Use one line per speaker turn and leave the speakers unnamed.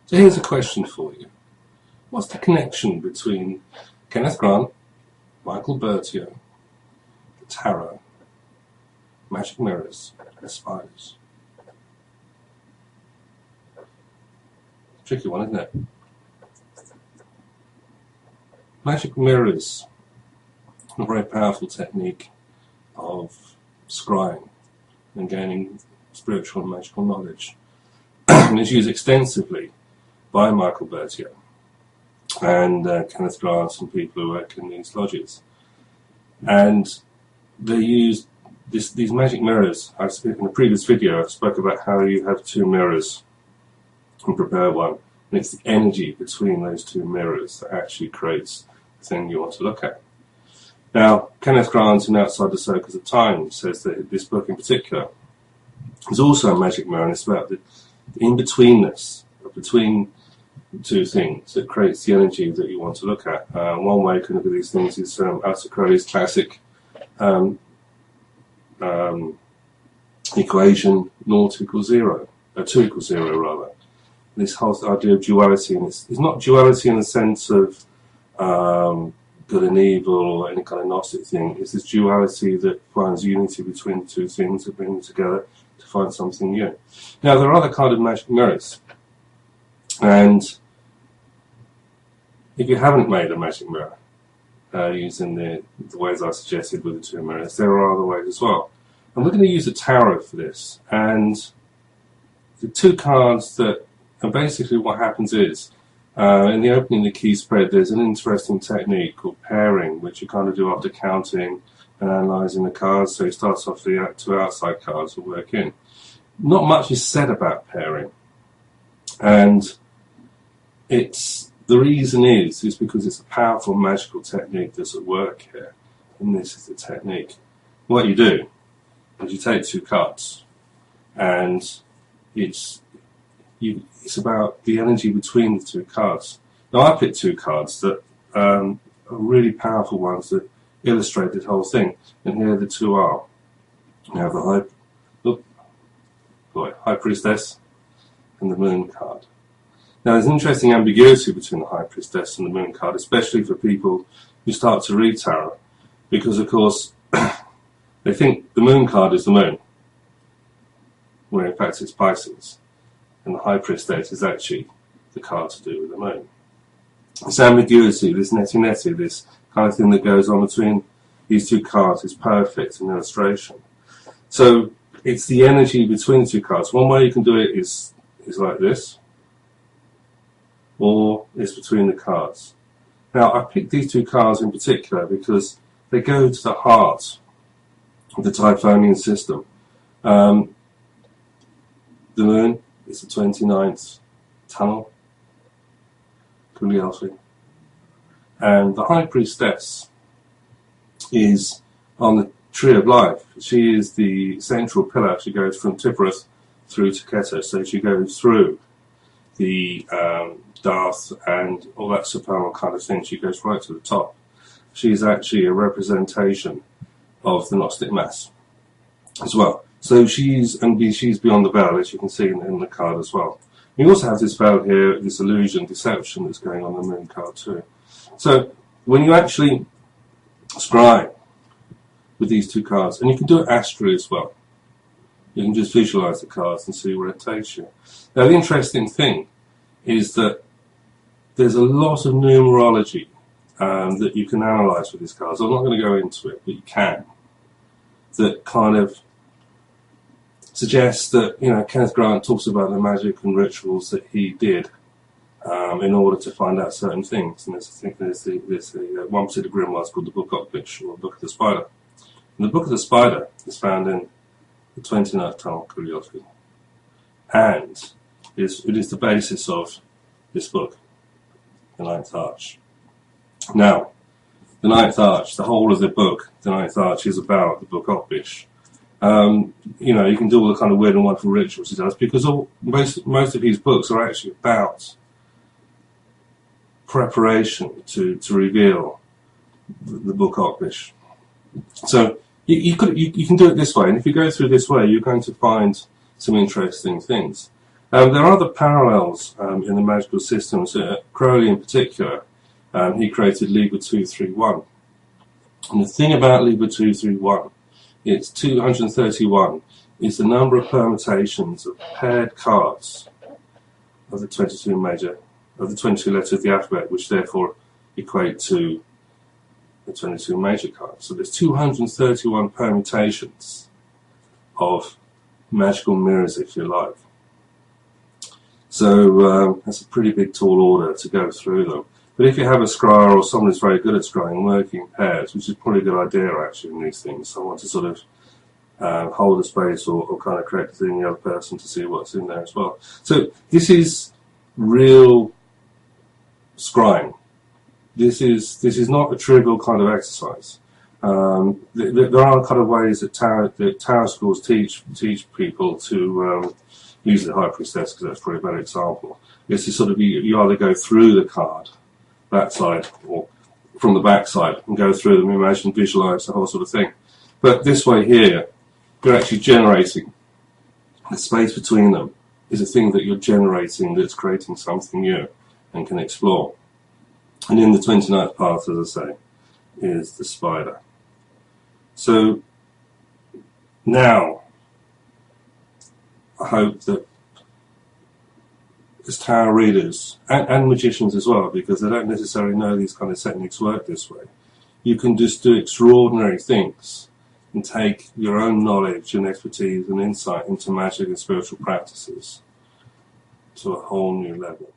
So here's a question for you. What's the connection between Kenneth Grant, Michael Bertio, the tarot, magic mirrors, and spiders? Tricky one, isn't it? Magic mirrors are a very powerful technique of scrying and gaining spiritual and magical knowledge. And it's used extensively by Michael Bertio and Kenneth Grant and people who work in these lodges. And they use these magic mirrors. In a previous video, I spoke about how you have two mirrors and prepare one. And it's the energy between those two mirrors that actually creates the thing you want to look at. Now, Kenneth Grant in Outside the Circles of Time says that this book in particular is also a magic mirror, and it's about the in-betweenness between two things that creates the energy that you want to look at. One way you can look at these things is Alistair Crowley's classic equation, 0 equals 0, 2 equals 0 rather. This whole idea of duality, and it's not duality in the sense of good and evil or any kind of Gnostic thing. It's this duality that finds unity between the two things, that bring them together to find something new. Now, there are other kind of magic mirrors, and if you haven't made a magic mirror using the ways I suggested with the two mirrors, there are other ways as well. And we're going to use a tarot for this, and the two cards that, and basically what happens is, in the opening the key spread, there's an interesting technique called pairing, which you kind of do after counting and analysing the cards. So it starts off the two outside cards that work in. Not much is said about pairing, and the reason is because it's a powerful magical technique that's at work here, and this is the technique. What you do is you take two cards, and it's about the energy between the two cards. Now, I picked two cards that are really powerful ones that illustrate this whole thing, and here the two are. You have the High Priestess and the Moon card. Now, there's an interesting ambiguity between the High Priestess and the Moon card, especially for people who start to read tarot, because, of course, they think the Moon card is the Moon, where in fact it's Pisces, and the High Priestess is actually the card to do with the Moon. This ambiguity, this neti-neti, this kind of thing that goes on between these two cards is perfect in illustration. So it's the energy between the two cards. One way you can do it is like this, or it's between the cards. Now, I picked these two cards in particular because they go to the heart of the Typhonian system. The Moon is the 29th tunnel, Cagliostro, and the High Priestess is on the Tree of Life. She is the central pillar. She goes from Tiphareth through to Keter, so she goes through the Darth and all that supernal kind of thing. She goes right to the top. She's actually a representation of the Gnostic Mass as well. So she's beyond the veil, as you can see in the card as well. You also have this veil here, this illusion, deception that's going on the Moon card too. So when you actually scry with these two cards, and you can do it astrally as well, you can just visualize the cards and see where it takes you. Now, the interesting thing is that there's a lot of numerology that you can analyze with these cards. I'm not going to go into it, but you can. That kind of suggests that, Kenneth Grant talks about the magic and rituals that he did in order to find out certain things. And there's one particular grimoire called the Book Okbish, or Book of the Spider. And the Book of the Spider is found in the 29th tunnel, Cagliostro, and it is the basis of this book, the Ninth Arch. Now, the Ninth Arch, the whole of the book, the Ninth Arch, is about the Book Okbish. You can do all the kind of weird and wonderful rituals he does, because most of his books are actually about preparation to reveal the Book Okbish. So you can do it this way, and if you go through this way, you're going to find some interesting things. There are other parallels in the magical systems. Crowley in particular, he created Liber 231. And the thing about Liber 231, it's 231, is the number of permutations of paired cards of the 22 letters of the alphabet, which therefore equate to the 22 major cards. So there's 231 permutations of magical mirrors, if you like. So that's a pretty big tall order to go through them. But if you have a scryer or someone who's very good at scrying and working in pairs, which is probably a good idea actually in these things, someone to sort of hold a space or kind of correct the other person to see what's in there as well. So this is real scrying. This is not a trivial kind of exercise. There are kind of ways that Tarot schools teach people to use the High Priestess, because that's probably a better example. This is sort of you either go through the card, backside, or from the backside, and go through them, imagine, visualize the whole sort of thing. But this way here, you're actually generating. The space between them is a thing that you're generating that's creating something new and can explore. And in the 29th path, as I say, is the spider. So now, I hope that as tarot readers, and magicians as well, because they don't necessarily know these kind of techniques work this way, you can just do extraordinary things and take your own knowledge and expertise and insight into magic and spiritual practices to a whole new level.